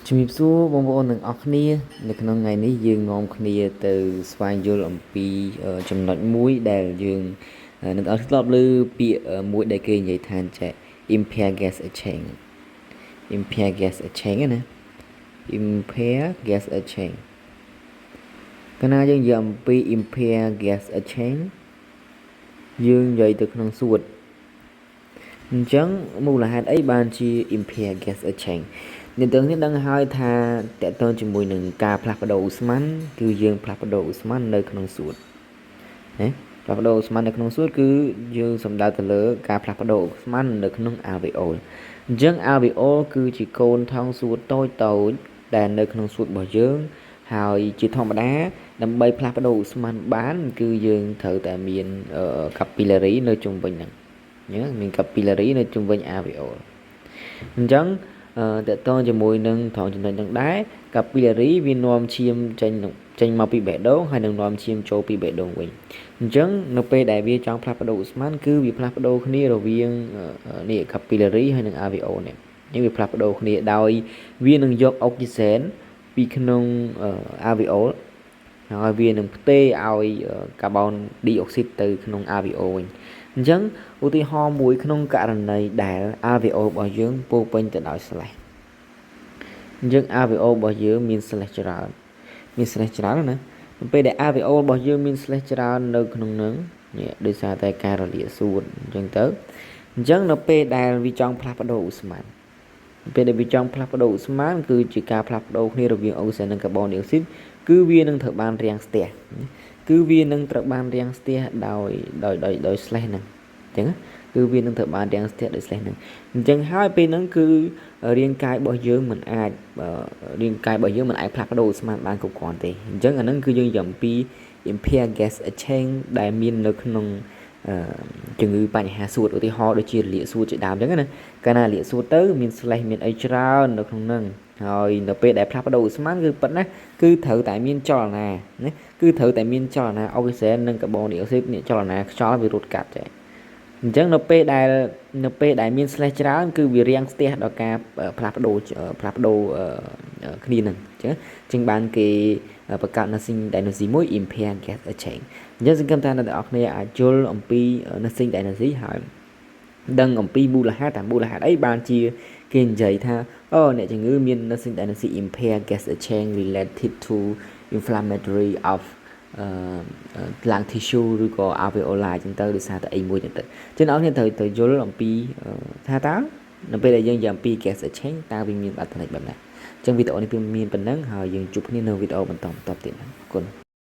ជំរាបសួរបងប្អូនទាំងអស់គ្នានៅក្នុងថ្ងៃនេះយើងនាំគ្នាទៅស្វែងយល់អំពីចំណុចមួយដែលយើងនឹងអត់ធ្លាប់ឮពាក្យមួយដែលគេនិយាយថាចេះ impair gas exchange impair gas exchange ណា impair gas exchange កាលណាយើងនិយាយអំពី impair gas exchange យើងនិយាយទៅក្នុងសួតអញ្ចឹងមូលហេតុអីបានជា impair gas exchange អ្នកទាំងនេះដឹងហើយថាតើតើជាមួយនឹងការផ្លាស់ប្ដូរឧស្ម័នគឺយើងផ្លាស់ប្ដូរឧស្ម័ននៅក្នុងសួតណាផ្លាស់ប្ដូរឧស្ម័ននៅក្នុងសួតគឺយើងសំដៅទៅលើការផ្លាស់ប្ដូរឧស្ម័ននៅក្នុង alveol អញ្ចឹង alveol គឺជាកូនថង់សួតតូចដែលនៅក្នុងសួតរបស់យើងហើយជាធម្មតាដើម្បីផ្លាស់ប្ដូរឧស្ម័នបានគឺយើងត្រូវតែមាន capillary នៅជុំវិញហ្នឹងមាន capillary នៅជុំវិញ alveol អញ្ចឹងតើតើជាមួយនឹងត្រង់ចំណុចហ្នឹងដែរ capillary វានាំឈាមចេញមកពីបេះដូងហើយនឹងនាំឈាមចូលពីបេះដូងវិញអញ្ចឹងនៅពេលដែលវាចង់ផ្លាស់ប្ដូរឧស្ម័នគឺវាផ្លាស់ប្ដូរគ្នារវាងនេះ capillary ហើយនឹង alveol នេះវាផ្លាស់ប្ដូរគ្នាដោយវានឹងយកអុកស៊ីសែនពីក្នុង alveol ហើយវានឹងផ្ទេរឲ្យកាបូនឌីអុកស៊ីតទៅក្នុង alveol វិញអញ្ចឹងឧទាហរណ៍មួយក្នុងករណីដែល alveol របស់យើងពោពេញទៅដោយslash អញ្ចឹង alveol របស់យើងមាន slash ច្រើនណាពេលដែល alveol របស់យើងមាន slash ច្រើននៅក្នុងនឹងនេះដោយសារតែការរលាកសួតអញ្ចឹងនៅពេលដែលវាចង់ផ្លាស់ប្ដូរឧស្ម័នពេលដែលវាចង់ផ្លាស់ប្ដូរឧស្ម័នគឺជាការផ្លាស់ប្ដូរគ្នារវាងអុកស៊ីសែននិងកាបូនឌីអុកស៊ីតគឺវានឹងត្រូវបានរាំងស្ទះដោយ slash ហ្នឹងអញ្ចឹងគឺវានឹងត្រូវបានរាំងស្ទះដោយ slash ហ្នឹងអញ្ចឹងហើយពេលហ្នឹងគឺរាងកាយរបស់យើងមិនអាចផ្លាស់ប្ដូរឧស្ម័នបានគ្រប់គ្រាន់ទេអញ្ចឹងអាហ្នឹងគឺយើងនិយាយអំពី impair gas exchange ដែលមាននៅក្នុងជំងឺបញ្ហាសួតឧទាហរណ៍ដូចជារលាកសួតជាដើមអញ្ចឹងណាកាលណារលាកសួតទៅមាន slash មានអីច្រើននៅក្នុងហ្នឹងហើយនៅពេលដែលផ្លាស់ប្ដូរឧស្ម័នគឺប៉ិតណាគឺត្រូវតែមានចលនាណាគឺត្រូវតែមានចលនាអុកស៊ីសែននិងកាបូនឌីអុកស៊ីតនេះចលនាខ្យល់វារត់កាត់ចេះអញ្ចឹងនៅពេលដែលមាន slash ច្រើនគឺវារាំងស្ទះដល់ការផ្លាស់ប្ដូរគ្នាហ្នឹងអញ្ចឹងបានគេបង្កើត nursing diagnosis មួយ impair gas exchange អញ្ចឹងសង្ឃឹមថាអ្នកទាំងអស់គ្នាអាចយល់អំពី nursing diagnosis ហើយដឹងអំពីមូលហេតុអីបានជាគេនិយាយថាអ្នកជំងឺមាន nursing diagnosis impair gas exchange related to inflammatory of lung tissue ឬក៏ alveoli អញ្ចឹងទៅដោយសារតែអីមួយអញ្ចឹងទៅចឹងអ្នកនរត្រូវយល់អំពីថាតើនៅពេលដែលយើងនិយាយអំពី gas exchange តើវាមានអត្ថន័យបែបណាអញ្ចឹងវីដេអូនេះមានប៉ុណ្ណឹងហើយយើងជួបគ្នានៅវីដេអូបន្តទៀតអរគុណ